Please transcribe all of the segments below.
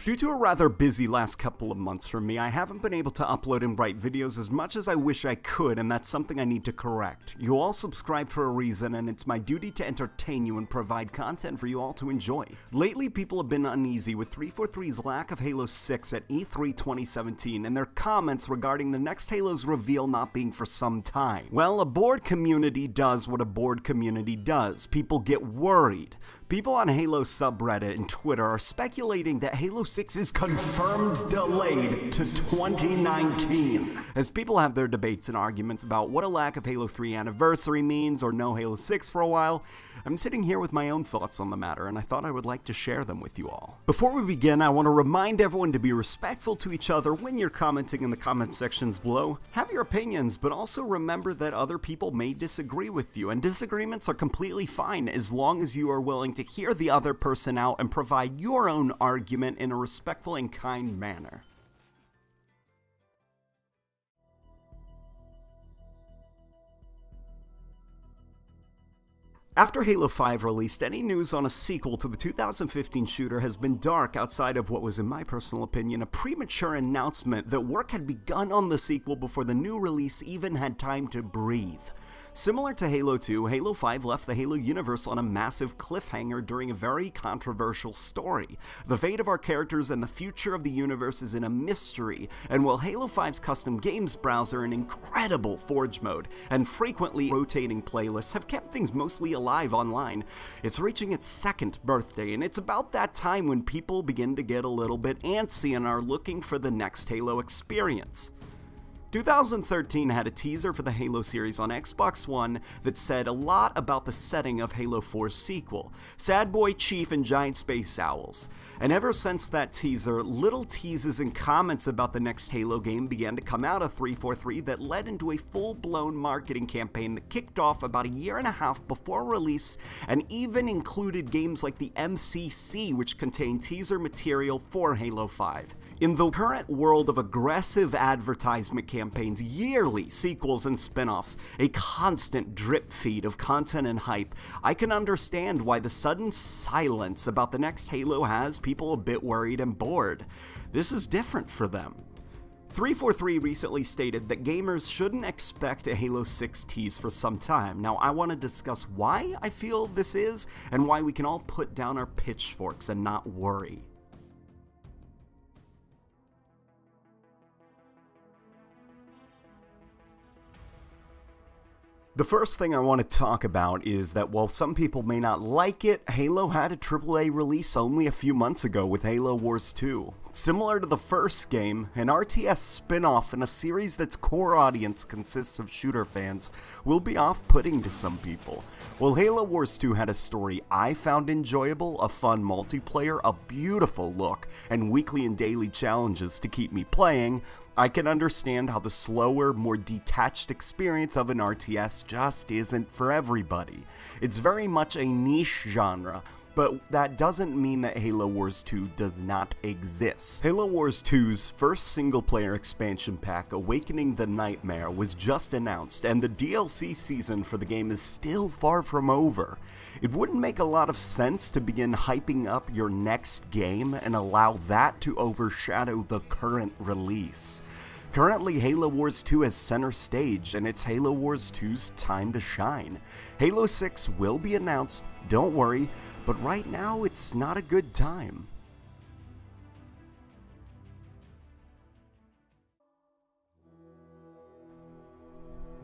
Due to a rather busy last couple of months for me, I haven't been able to upload and write videos as much as I wish I could, and that's something I need to correct. You all subscribe for a reason, and it's my duty to entertain you and provide content for you all to enjoy. Lately, people have been uneasy with 343's lack of Halo 6 at E3 2017 and their comments regarding the next Halo's reveal not being for some time. Well, a bored community does what a bored community does. People get worried. People on Halo subreddit and Twitter are speculating that Halo 6 is confirmed delayed to 2019. As people have their debates and arguments about what a lack of Halo 3 anniversary means or no Halo 6 for a while, I'm sitting here with my own thoughts on the matter, and I thought I would like to share them with you all. Before we begin, I want to remind everyone to be respectful to each other when you're commenting in the comment sections below. Have your opinions, but also remember that other people may disagree with you, and disagreements are completely fine as long as you are willing to hear the other person out and provide your own argument in a respectful and kind manner. After Halo 5 released, any news on a sequel to the 2015 shooter has been dark outside of what was, in my personal opinion, a premature announcement that work had begun on the sequel before the new release even had time to breathe. Similar to Halo 2, Halo 5 left the Halo universe on a massive cliffhanger during a very controversial story. The fate of our characters and the future of the universe is in a mystery, and while Halo 5's custom games browser and incredible Forge mode and frequently rotating playlists have kept things mostly alive online, it's reaching its second birthday, and it's about that time when people begin to get a little bit antsy and are looking for the next Halo experience. 2013 had a teaser for the Halo series on Xbox One that said a lot about the setting of Halo 4's sequel, Sad Boy Chief and Giant Space Owls. And ever since that teaser, little teases and comments about the next Halo game began to come out of 343 that led into a full-blown marketing campaign that kicked off about a year and a half before release and even included games like the MCC, which contained teaser material for Halo 5. In the current world of aggressive advertisement campaigns, yearly sequels and spin-offs, a constant drip feed of content and hype, I can understand why the sudden silence about the next Halo has people a bit worried and bored. This is different for them. 343 recently stated that gamers shouldn't expect a Halo 6 tease for some time. Now, I want to discuss why I feel this is and why we can all put down our pitchforks and not worry. The first thing I want to talk about is that while some people may not like it, Halo had a AAA release only a few months ago with Halo Wars 2. Similar to the first game, an RTS spin-off in a series that's core audience consists of shooter fans will be off-putting to some people. While Halo Wars 2 had a story I found enjoyable, a fun multiplayer, a beautiful look, and weekly and daily challenges to keep me playing, I can understand how the slower, more detached experience of an RTS just isn't for everybody. It's very much a niche genre, but that doesn't mean that Halo Wars 2 does not exist. Halo Wars 2's first single-player expansion pack, Awakening the Nightmare, was just announced, and the DLC season for the game is still far from over. It wouldn't make a lot of sense to begin hyping up your next game and allow that to overshadow the current release. Currently, Halo Wars 2 has center stage, and it's Halo Wars 2's time to shine. Halo 6 will be announced, don't worry, but right now it's not a good time.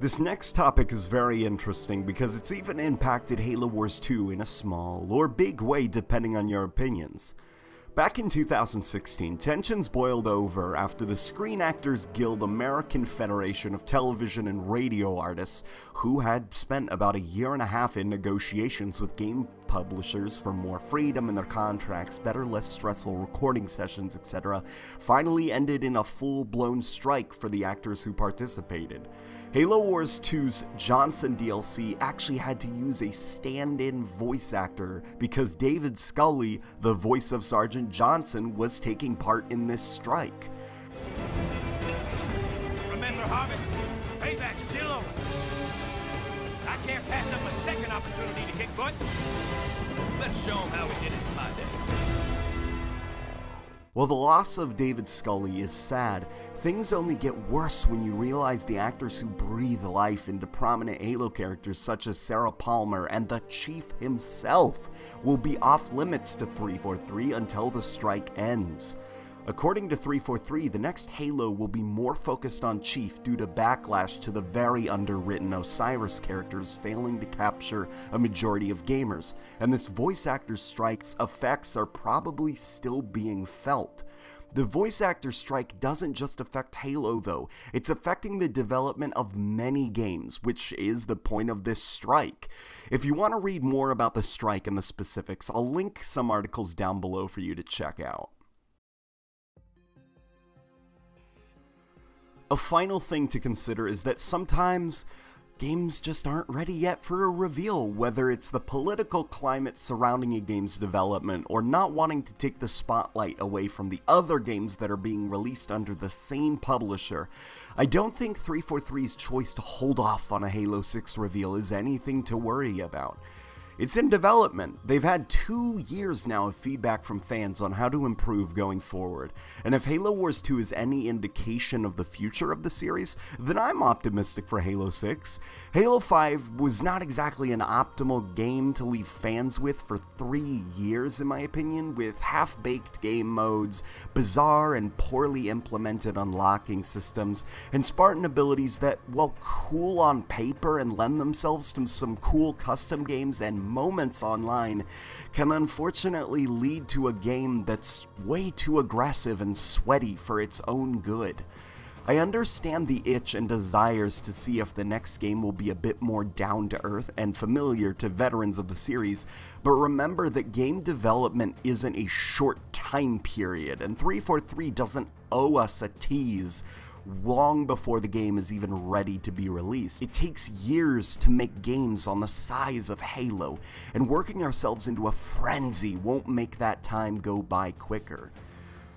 This next topic is very interesting because it's even impacted Halo Wars 2 in a small or big way depending on your opinions. Back in 2016, tensions boiled over after the Screen Actors Guild American Federation of Television and Radio Artists, who had spent about a year and a half in negotiations with game publishers for more freedom in their contracts, better, less stressful recording sessions, etc., finally ended in a full-blown strike for the actors who participated. Halo Wars 2's Johnson DLC actually had to use a stand-in voice actor because David Scully, the voice of Sergeant Johnson, was taking part in this strike. Remember, Harvest, payback's still over. I can't pass up a second opportunity to kick butt. Let's show them how we did it in my day. While the loss of David Scully is sad, things only get worse when you realize the actors who breathe life into prominent Halo characters such as Sarah Palmer and the Chief himself will be off limits to 343 until the strike ends. According to 343, the next Halo will be more focused on Chief due to backlash to the very underwritten Osiris characters failing to capture a majority of gamers, and this voice actor strike's effects are probably still being felt. The voice actor strike doesn't just affect Halo though, it's affecting the development of many games, which is the point of this strike. If you want to read more about the strike and the specifics, I'll link some articles down below for you to check out. A final thing to consider is that sometimes games just aren't ready yet for a reveal, whether it's the political climate surrounding a game's development or not wanting to take the spotlight away from the other games that are being released under the same publisher. I don't think 343's choice to hold off on a Halo 6 reveal is anything to worry about. It's in development. They've had 2 years now of feedback from fans on how to improve going forward, and if Halo Wars 2 is any indication of the future of the series, then I'm optimistic for Halo 6. Halo 5 was not exactly an optimal game to leave fans with for 3 years in my opinion, with half-baked game modes, bizarre and poorly implemented unlocking systems, and Spartan abilities that, while cool on paper and lend themselves to some cool custom games and moments online, can unfortunately lead to a game that's way too aggressive and sweaty for its own good. I understand the itch and desires to see if the next game will be a bit more down to earth and familiar to veterans of the series, but remember that game development isn't a short time period, and 343 doesn't owe us a tease long before the game is even ready to be released. It takes years to make games on the size of Halo, and working ourselves into a frenzy won't make that time go by quicker.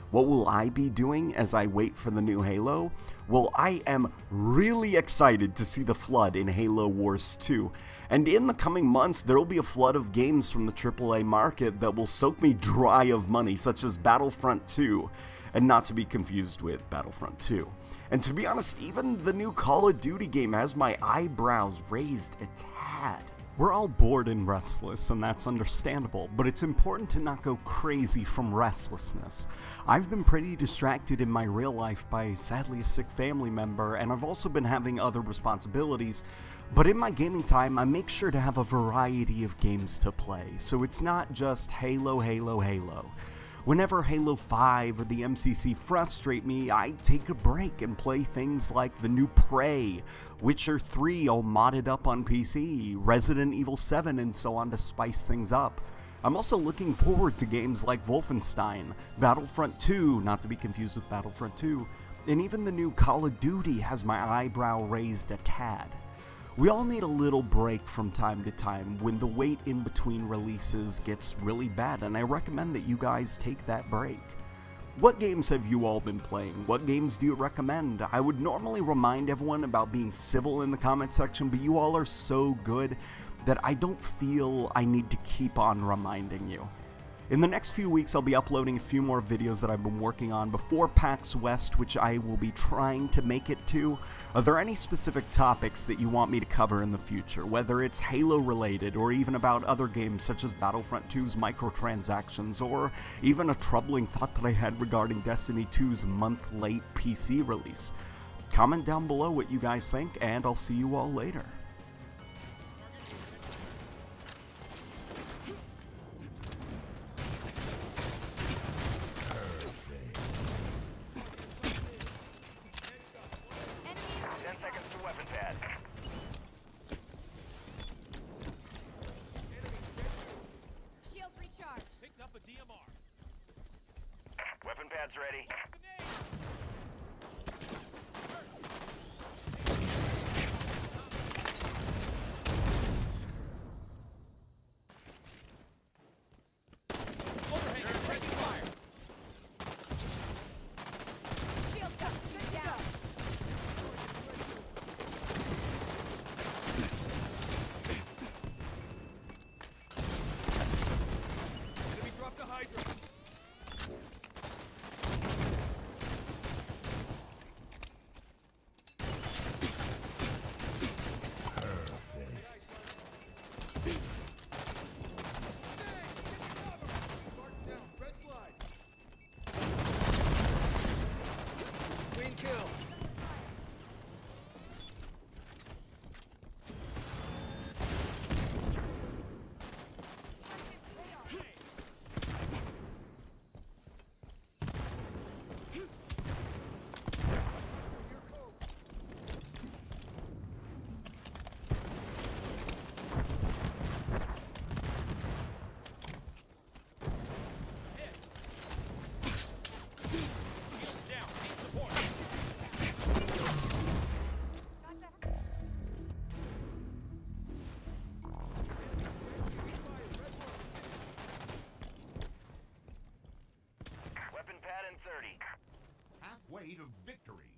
What will I be doing as I wait for the new Halo? Well, I am really excited to see the flood in Halo Wars 2, and in the coming months there will be a flood of games from the AAA market that will soak me dry of money, such as Battlefront 2, and not to be confused with Battlefront 2. And to be honest, even the new Call of Duty game has my eyebrows raised a tad. We're all bored and restless, and that's understandable, but it's important to not go crazy from restlessness. I've been pretty distracted in my real life by sadly a sick family member, and I've also been having other responsibilities, but in my gaming time I make sure to have a variety of games to play, so it's not just Halo, Halo, Halo. Whenever Halo 5 or the MCC frustrate me, I take a break and play things like the new Prey, Witcher 3 all modded up on PC, Resident Evil 7 and so on to spice things up. I'm also looking forward to games like Wolfenstein, Battlefront 2, not to be confused with Battlefront 2, and even the new Call of Duty has my eyebrow raised a tad. We all need a little break from time to time when the wait in between releases gets really bad, and I recommend that you guys take that break. What games have you all been playing? What games do you recommend? I would normally remind everyone about being civil in the comment section, but you all are so good that I don't feel I need to keep on reminding you. In the next few weeks, I'll be uploading a few more videos that I've been working on before PAX West, which I will be trying to make it to. Are there any specific topics that you want me to cover in the future, whether it's Halo related or even about other games such as Battlefront 2's microtransactions, or even a troubling thought that I had regarding Destiny 2's month-late PC release? Comment down below what you guys think, and I'll see you all later. Weapon pad's ready. 130. Halfway to victory.